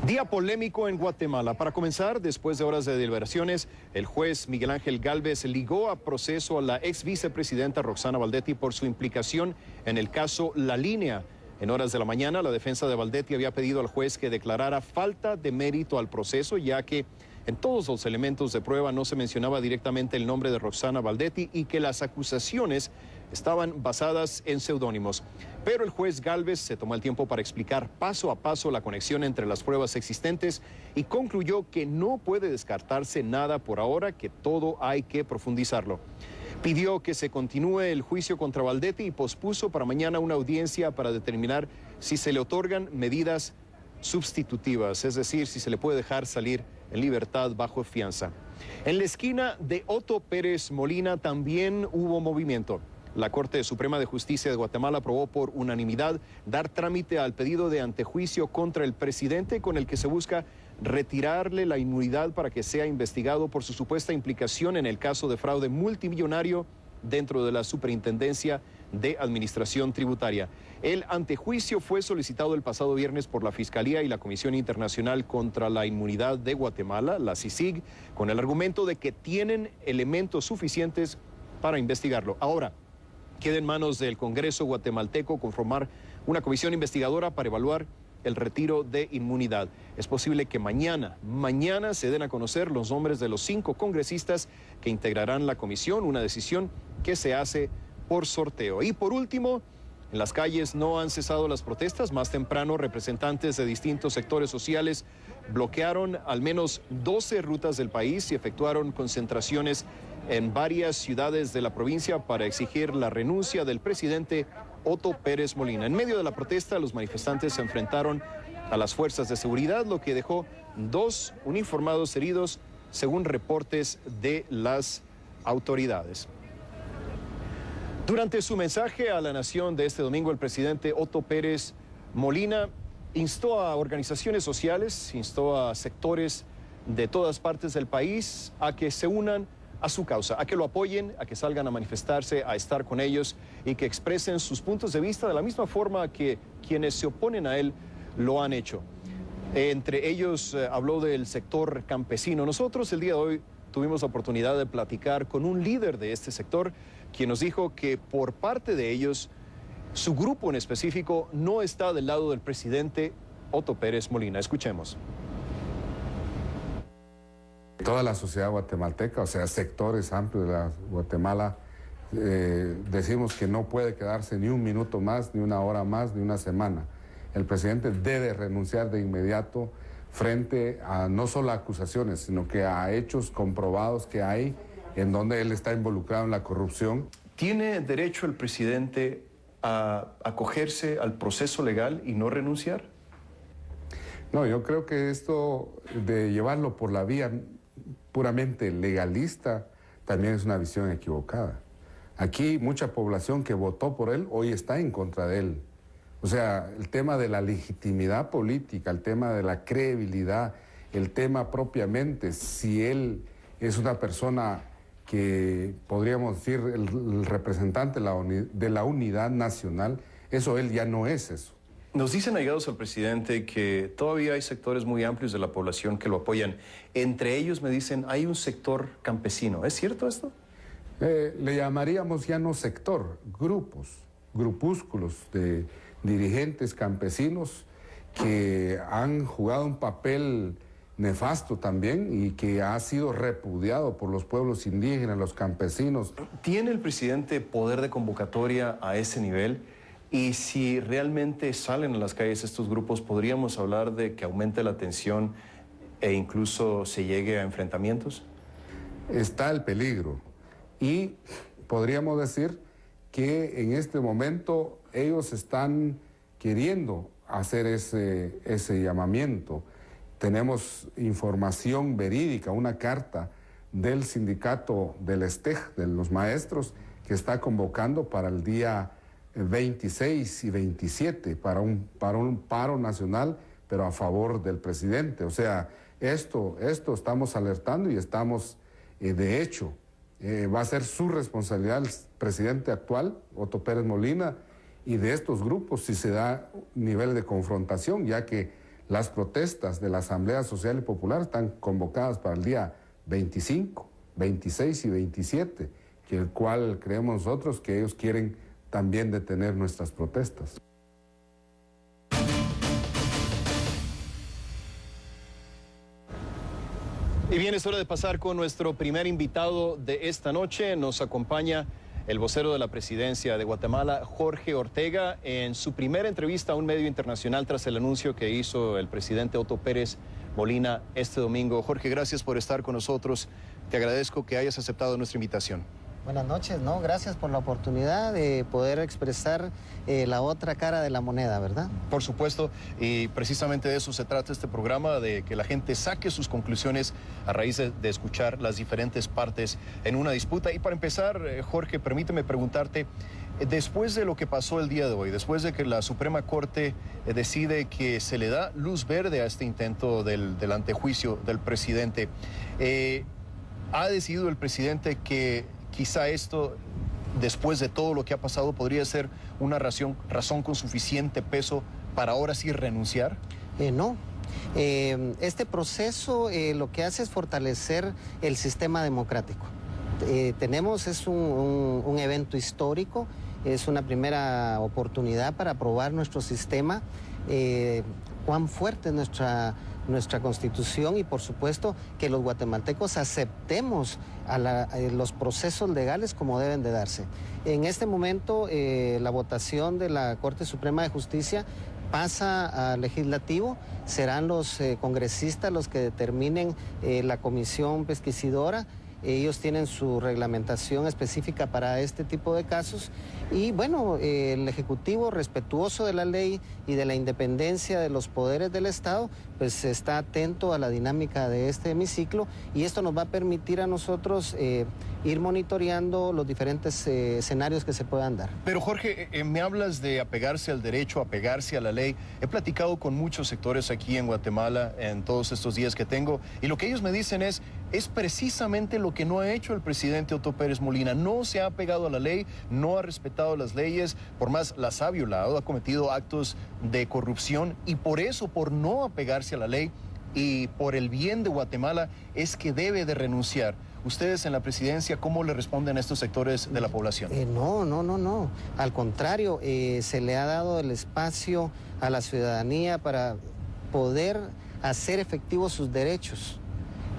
Día polémico en Guatemala. Para comenzar, después de horas de deliberaciones, el juez Miguel Ángel Gálvez ligó a proceso a la ex vicepresidenta Roxana Baldetti por su implicación en el caso La Línea. En horas de la mañana, la defensa de Baldetti había pedido al juez que declarara falta de mérito al proceso, ya que en todos los elementos de prueba no se mencionaba directamente el nombre de Roxana Baldetti y que las acusaciones estaban basadas en seudónimos. Pero el juez Gálvez se tomó el tiempo para explicar paso a paso la conexión entre las pruebas existentes y concluyó que no puede descartarse nada por ahora, que todo hay que profundizarlo. Pidió que se continúe el juicio contra Baldetti y pospuso para mañana una audiencia para determinar si se le otorgan medidas sustitutivas, es decir, si se le puede dejar salir en libertad bajo fianza. En la esquina de Otto Pérez Molina también hubo movimiento. La Corte Suprema de Justicia de Guatemala aprobó por unanimidad dar trámite al pedido de antejuicio contra el presidente, con el que se busca retirarle la inmunidad para que sea investigado por su supuesta implicación en el caso de fraude multimillonario dentro de la Superintendencia de Administración Tributaria. El antejuicio fue solicitado el pasado viernes por la Fiscalía y la Comisión Internacional contra la Inmunidad de Guatemala, la CICIG, con el argumento de que tienen elementos suficientes para investigarlo. Ahora, queda en manos del Congreso guatemalteco conformar una comisión investigadora para evaluar el retiro de inmunidad. Es posible que mañana se den a conocer los nombres de los 5 congresistas que integrarán la comisión, una decisión que se hace por sorteo. Y por último, en las calles no han cesado las protestas. Más temprano, representantes de distintos sectores sociales bloquearon al menos 12 rutas del país y efectuaron concentraciones en varias ciudades de la provincia para exigir la renuncia del presidente Otto Pérez Molina. En medio de la protesta, los manifestantes se enfrentaron a las fuerzas de seguridad, lo que dejó 2 uniformados heridos, según reportes de las autoridades. Durante su mensaje a la nación de este domingo, el presidente Otto Pérez Molina instó a organizaciones sociales, instó a sectores de todas partes del país a que se unan a su causa, a que lo apoyen, a que salgan a manifestarse, a estar con ellos y que expresen sus puntos de vista de la misma forma que quienes se oponen a él lo han hecho. Entre ellos habló del sector campesino. Nosotros el día de hoy tuvimos la oportunidad de platicar con un líder de este sector, quien nos dijo que por parte de ellos, su grupo en específico no está del lado del presidente Otto Pérez Molina. Escuchemos. Toda la sociedad guatemalteca, o sea, sectores amplios de la Guatemala, decimos que no puede quedarse ni un minuto más, ni una hora más, ni una semana. El presidente debe renunciar de inmediato frente a no solo a acusaciones, sino que a hechos comprobados que hay en donde él está involucrado en la corrupción. ¿Tiene derecho el presidente a acogerse al proceso legal y no renunciar? No, yo creo que esto de llevarlo por la vía puramente legalista también es una visión equivocada. Aquí mucha población que votó por él hoy está en contra de él. O sea, el tema de la legitimidad política, el tema de la credibilidad, el tema propiamente, si él es una persona que podríamos decir el representante de la unidad nacional, eso él ya no es eso. Nos dicen allegados al presidente que todavía hay sectores muy amplios de la población que lo apoyan. Entre ellos me dicen, hay un sector campesino. ¿Es cierto esto? Le llamaríamos ya no sector, grupos, grupúsculos de dirigentes campesinos que han jugado un papel nefasto también y que ha sido repudiado por los pueblos indígenas, los campesinos. ¿Tiene el presidente poder de convocatoria a ese nivel? Y si realmente salen a las calles estos grupos, ¿podríamos hablar de que aumente la tensión e incluso se llegue a enfrentamientos? Está el peligro y podríamos decir que en este momento ellos están queriendo hacer ese llamamiento. Tenemos información verídica, una carta del sindicato del STEG, de los maestros, que está convocando para el día 26 y 27 para un paro nacional, pero a favor del presidente. O sea, esto estamos alertando y estamos, de hecho, va a ser su responsabilidad el presidente actual, Otto Pérez Molina, y de estos grupos si se da nivel de confrontación, ya que las protestas de la Asamblea Social y Popular están convocadas para el día 25, 26 y 27, que el cual creemos nosotros que ellos quieren también detener nuestras protestas. Y bien, es hora de pasar con nuestro primer invitado de esta noche. Nos acompaña el vocero de la presidencia de Guatemala, Jorge Ortega, en su primera entrevista a un medio internacional tras el anuncio que hizo el presidente Otto Pérez Molina este domingo. Jorge, gracias por estar con nosotros. Te agradezco que hayas aceptado nuestra invitación. Buenas noches, ¿no? Gracias por la oportunidad de poder expresar la otra cara de la moneda, ¿verdad? Por supuesto, y precisamente de eso se trata este programa, de que la gente saque sus conclusiones a raíz de escuchar las diferentes partes en una disputa. Y para empezar, Jorge, permíteme preguntarte, después de lo que pasó el día de hoy, después de que la Suprema Corte decide que se le da luz verde a este intento del antejuicio del presidente, ¿ha decidido el presidente que quizá esto, después de todo lo que ha pasado, podría ser una razón con suficiente peso para ahora sí renunciar? No. Este proceso lo que hace es fortalecer el sistema democrático. Es un evento histórico, es una primera oportunidad para probar nuestro sistema, cuán fuerte es nuestra Constitución y por supuesto que los guatemaltecos aceptemos los procesos legales como deben de darse. En este momento la votación de la Corte Suprema de Justicia pasa al legislativo, serán los congresistas los que determinen la comisión pesquisidora. Ellos tienen su reglamentación específica para este tipo de casos y bueno, el Ejecutivo, respetuoso de la ley y de la independencia de los poderes del Estado, pues está atento a la dinámica de este hemiciclo y esto nos va a permitir a nosotros ir monitoreando los diferentes escenarios que se puedan dar. Pero Jorge, me hablas de apegarse al derecho, apegarse a la ley. He platicado con muchos sectores aquí en Guatemala en todos estos días que tengo y lo que ellos me dicen es precisamente lo que no ha hecho el presidente Otto Pérez Molina. No se ha apegado a la ley, no ha respetado las leyes, por más las ha violado, ha cometido actos de corrupción y por eso, por no apegarse a la ley y por el bien de Guatemala, es que debe de renunciar. Ustedes en la presidencia, ¿cómo le responden a estos sectores de la población? No. Al contrario, se le ha dado el espacio a la ciudadanía para poder hacer efectivos sus derechos.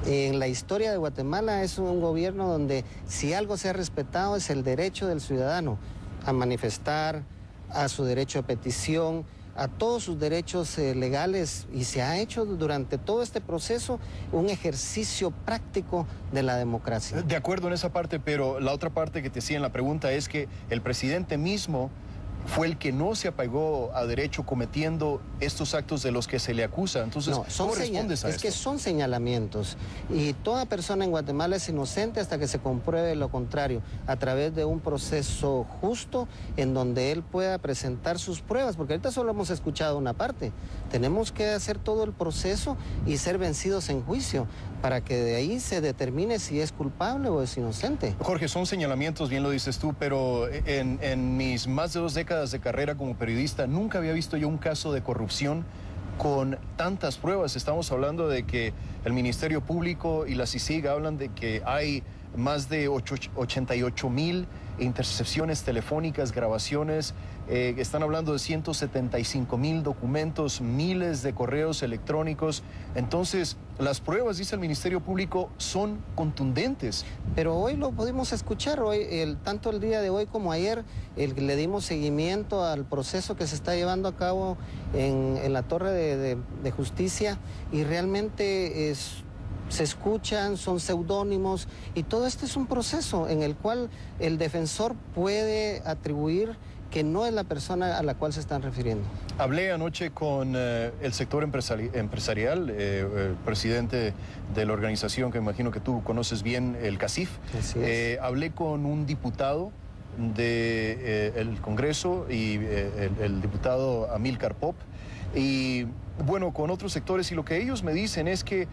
En la historia de Guatemala es un gobierno donde si algo se ha respetado es el derecho del ciudadano a manifestar, a su derecho a petición, a todos sus derechos legales y se ha hecho durante todo este proceso un ejercicio práctico de la democracia. De acuerdo en esa parte, pero la otra parte que te hacía en la pregunta es que el presidente mismo fue el que no se apegó a derecho cometiendo estos actos de los que se le acusa. Entonces, ¿cómo respondes a eso? Es que son señalamientos y toda persona en Guatemala es inocente hasta que se compruebe lo contrario, a través de un proceso justo en donde él pueda presentar sus pruebas, porque ahorita solo hemos escuchado una parte. Tenemos que hacer todo el proceso y ser vencidos en juicio para que de ahí se determine si es culpable o es inocente. Jorge, son señalamientos, bien lo dices tú, pero en mis más de 2 décadas de carrera como periodista nunca había visto yo un caso de corrupción con tantas pruebas. Estamos hablando de que el Ministerio Público y la CICIG hablan de que hay más de 88,000 intercepciones telefónicas, grabaciones, están hablando de 175,000 documentos, miles de correos electrónicos. Entonces, las pruebas, dice el Ministerio Público, son contundentes. Pero hoy lo pudimos escuchar, tanto el día de hoy como ayer, le dimos seguimiento al proceso que se está llevando a cabo en la Torre de Justicia y realmente se escuchan, son seudónimos y todo esto es un proceso en el cual el defensor puede atribuir que no es la persona a la cual se están refiriendo. Hablé anoche con el sector empresarial, el presidente de la organización que imagino que tú conoces bien, el CACIF. Así es. Hablé con un diputado del Congreso y el diputado Amílcar Pop y bueno, con otros sectores y lo que ellos me dicen es que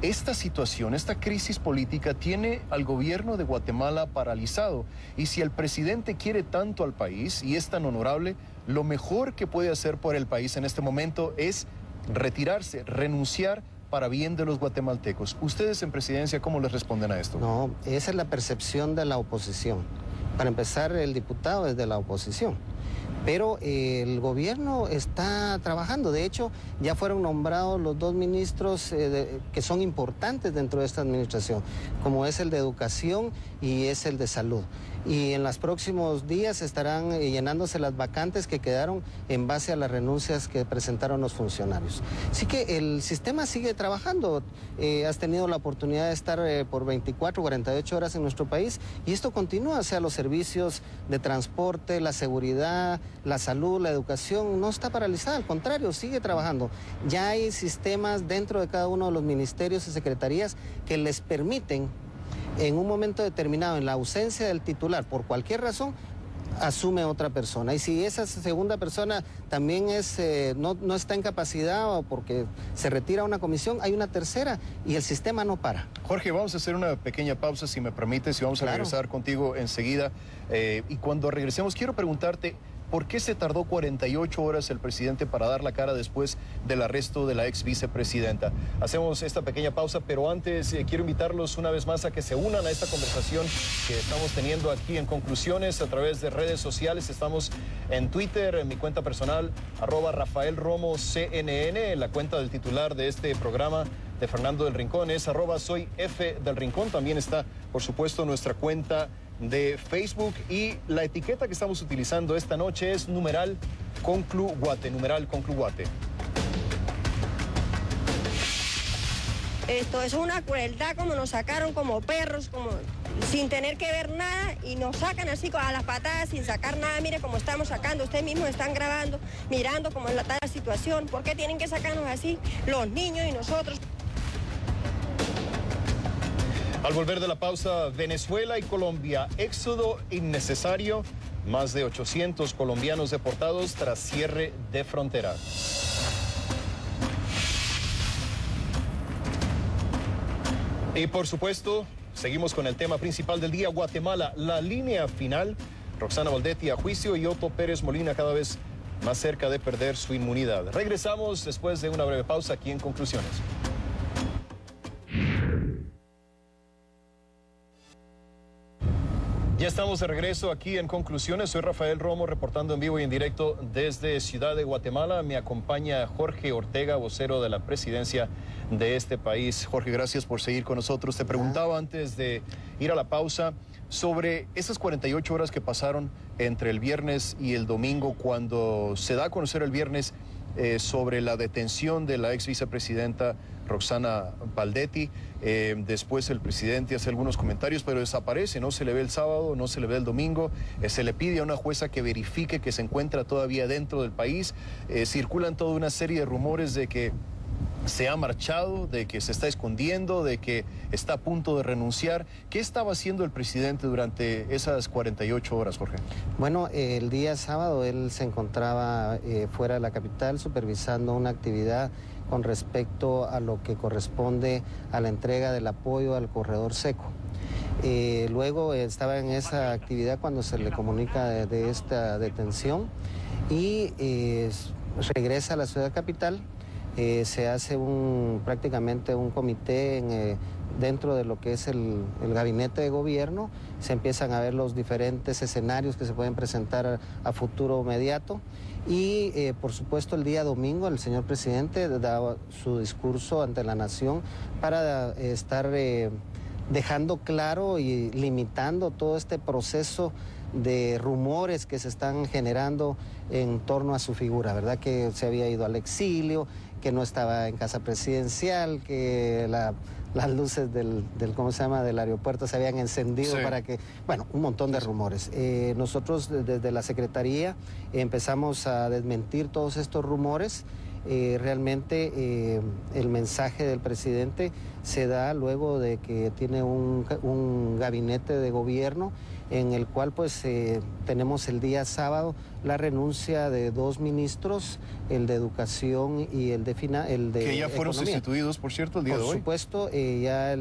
esta situación, esta crisis política tiene al gobierno de Guatemala paralizado y si el presidente quiere tanto al país y es tan honorable, lo mejor que puede hacer por el país en este momento es retirarse, renunciar para bien de los guatemaltecos. Ustedes en presidencia, ¿cómo les responden a esto? No, esa es la percepción de la oposición. Para empezar, el diputado es de la oposición. Pero el gobierno está trabajando. De hecho, ya fueron nombrados los dos ministros que son importantes dentro de esta administración, como es el de Educación y es el de Salud. Y en los próximos días estarán llenándose las vacantes que quedaron en base a las renuncias que presentaron los funcionarios. Así que el sistema sigue trabajando. Has tenido la oportunidad de estar por 24, 48 horas en nuestro país y esto continúa, o sea, los servicios de transporte, la seguridad, la salud, la educación, no está paralizada, al contrario, sigue trabajando. Ya hay sistemas dentro de cada uno de los ministerios y secretarías que les permiten, en un momento determinado, en la ausencia del titular, por cualquier razón, asume otra persona. Y si esa segunda persona también no está en capacidad o porque se retira una comisión, hay una tercera y el sistema no para. Jorge, vamos a hacer una pequeña pausa, si me permites, y vamos a regresar contigo enseguida. Y cuando regresemos, quiero preguntarte, ¿por qué se tardó 48 horas el presidente para dar la cara después del arresto de la ex vicepresidenta? Hacemos esta pequeña pausa, pero antes quiero invitarlos una vez más a que se unan a esta conversación que estamos teniendo aquí en Conclusiones a través de redes sociales. Estamos en Twitter, en mi cuenta personal, @RafaelRomoCNN, la cuenta del titular de este programa, de Fernando del Rincón, es @soyfdelrincón. También está, por supuesto, nuestra cuenta de Facebook y la etiqueta que estamos utilizando esta noche es numeral Concluguate, numeral Concluguate. Esto es una crueldad, como nos sacaron como perros, como sin tener que ver nada y nos sacan así a las patadas sin sacar nada. Mire cómo estamos sacando, ustedes mismos están grabando, mirando cómo es la situación. ¿Por qué tienen que sacarnos así los niños y nosotros? Al volver de la pausa, Venezuela y Colombia, éxodo innecesario, más de 800 colombianos deportados tras cierre de frontera. Y por supuesto, seguimos con el tema principal del día, Guatemala, la línea final, Roxana Baldetti a juicio y Otto Pérez Molina cada vez más cerca de perder su inmunidad. Regresamos después de una breve pausa aquí en Conclusiones. Ya estamos de regreso aquí en Conclusiones. Soy Rafael Romo reportando en vivo y en directo desde Ciudad de Guatemala. Me acompaña Jorge Ortega, vocero de la presidencia de este país. Jorge, gracias por seguir con nosotros. Te preguntaba antes de ir a la pausa sobre esas 48 horas que pasaron entre el viernes y el domingo, cuando se da a conocer el viernes sobre la detención de la ex vicepresidenta Roxana Baldetti. Después el presidente hace algunos comentarios, pero desaparece, no se le ve el sábado, no se le ve el domingo. Se le pide a una jueza que verifique que se encuentra todavía dentro del país. Circulan toda una serie de rumores de que se ha marchado, de que se está escondiendo, de que está a punto de renunciar. ¿Qué estaba haciendo el presidente durante esas 48 horas, Jorge? Bueno, el día sábado él se encontraba fuera de la capital supervisando una actividad con respecto a lo que corresponde a la entrega del apoyo al corredor seco. Luego estaba en esa actividad cuando se le comunica de esta detención y regresa a la ciudad capital. Se hace prácticamente un comité dentro de lo que es el gabinete de gobierno. Se empiezan a ver los diferentes escenarios que se pueden presentar a futuro inmediato. Y por supuesto el día domingo el señor presidente da su discurso ante la nación para estar dejando claro y limitando todo este proceso de rumores que se están generando en torno a su figura, ¿verdad? Que se había ido al exilio, que no estaba en casa presidencial, que las luces ¿cómo se llama?, del aeropuerto se habían encendido para que, bueno, un montón de rumores. Nosotros desde la Secretaría empezamos a desmentir todos estos rumores. Realmente el mensaje del presidente se da luego de que tiene un gabinete de gobierno en el cual pues tenemos el día sábado la renuncia de 2 ministros, el de Educación y el de que ya fueron Economía. Sustituidos, por cierto, el día de hoy. Por supuesto, ya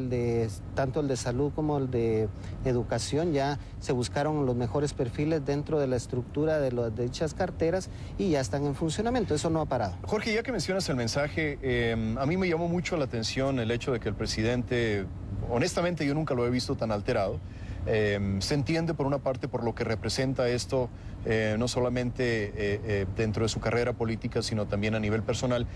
tanto el de Salud como el de Educación, ya se buscaron los mejores perfiles dentro de la estructura de dichas carteras y ya están en funcionamiento. Eso no ha parado. Jorge, ya que mencionas el mensaje, a mí me llamó mucho la atención el hecho de que el presidente, honestamente yo nunca lo he visto tan alterado. Se entiende por una parte por lo que representa esto, no solamente dentro de su carrera política, sino también a nivel personal.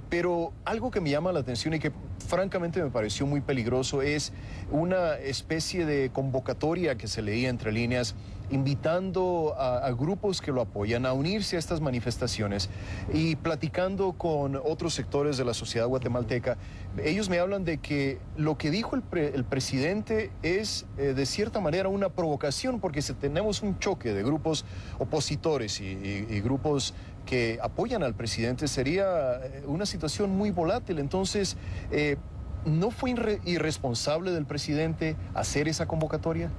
Pero algo que me llama la atención y que francamente me pareció muy peligroso es una especie de convocatoria que se leía entre líneas, invitando a grupos que lo apoyan a unirse a estas manifestaciones y platicando con otros sectores de la sociedad guatemalteca. Ellos me hablan de que lo que dijo el presidente es de cierta manera una provocación, porque si tenemos un choque de grupos opositores y grupos que apoyan al presidente, sería una situación muy volátil. Entonces, ¿no fue irresponsable del presidente hacer esa convocatoria?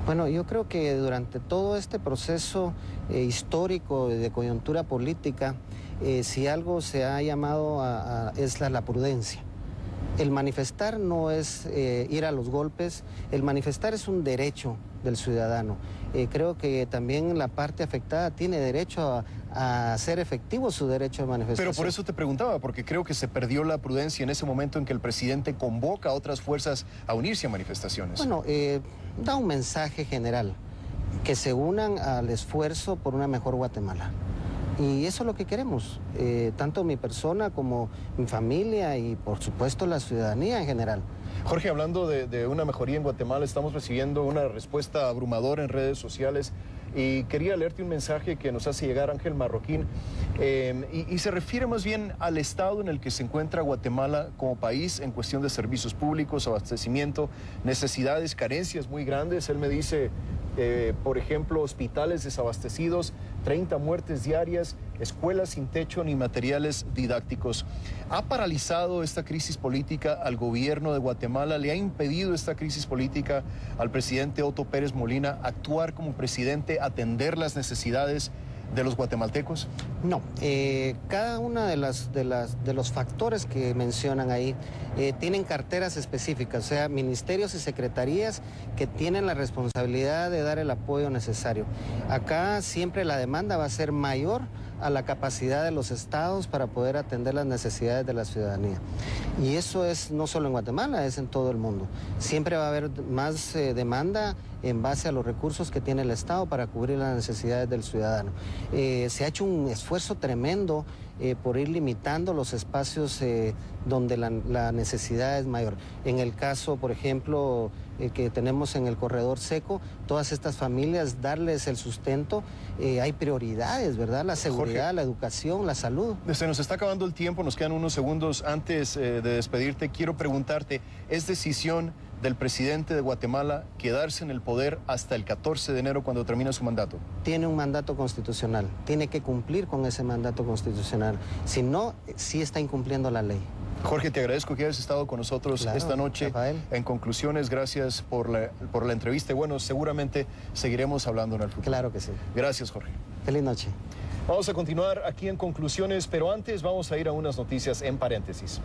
Bueno, yo creo que durante todo este proceso histórico de coyuntura política, si algo se ha llamado es la prudencia. El manifestar no es ir a los golpes, el manifestar es un derecho del ciudadano. Creo que también la parte afectada tiene derecho a hacer efectivo su derecho de manifestación. Pero por eso te preguntaba, porque creo que se perdió la prudencia en ese momento en que el presidente convoca a otras fuerzas a unirse a manifestaciones. Bueno, da un mensaje general, que se unan al esfuerzo por una mejor Guatemala. Y eso es lo que queremos, tanto mi persona como mi familia y por supuesto la ciudadanía en general. Jorge, hablando de una mejoría en Guatemala, estamos recibiendo una respuesta abrumadora en redes sociales y quería leerte un mensaje que nos hace llegar Ángel Marroquín y se refiere más bien al estado en el que se encuentra Guatemala como país en cuestión de servicios públicos, abastecimiento, necesidades, carencias muy grandes. Él me dice, por ejemplo, hospitales desabastecidos, 30 muertes diarias, escuelas sin techo ni materiales didácticos. ¿Ha paralizado esta crisis política al gobierno de Guatemala? ¿Le ha impedido esta crisis política al presidente Otto Pérez Molina actuar como presidente, atender las necesidades de los guatemaltecos? No, cada uno de los factores que mencionan ahí tienen carteras específicas, o sea, ministerios y secretarías que tienen la responsabilidad de dar el apoyo necesario. Acá siempre la demanda va a ser mayor a la capacidad de los estados para poder atender las necesidades de la ciudadanía. Y eso es no solo en Guatemala, es en todo el mundo. Siempre va a haber más demanda en base a los recursos que tiene el Estado para cubrir las necesidades del ciudadano. Se ha hecho un esfuerzo tremendo por ir limitando los espacios donde la necesidad es mayor. En el caso, por ejemplo, que tenemos en el corredor seco, todas estas familias, darles el sustento, hay prioridades, ¿verdad? La seguridad, Jorge, la educación, la salud. Se nos está acabando el tiempo, nos quedan unos segundos antes de despedirte. Quiero preguntarte, ¿es decisión del presidente de Guatemala quedarse en el poder hasta el 14 de enero cuando termina su mandato? Tiene un mandato constitucional, tiene que cumplir con ese mandato constitucional. Si no, sí está incumpliendo la ley. Jorge, te agradezco que hayas estado con nosotros esta noche. Rafael. En conclusiones, gracias por la entrevista. Y bueno, seguramente seguiremos hablando en el futuro. Claro que sí. Gracias, Jorge. Feliz noche. Vamos a continuar aquí en conclusiones, pero antes vamos a ir a unas noticias en paréntesis.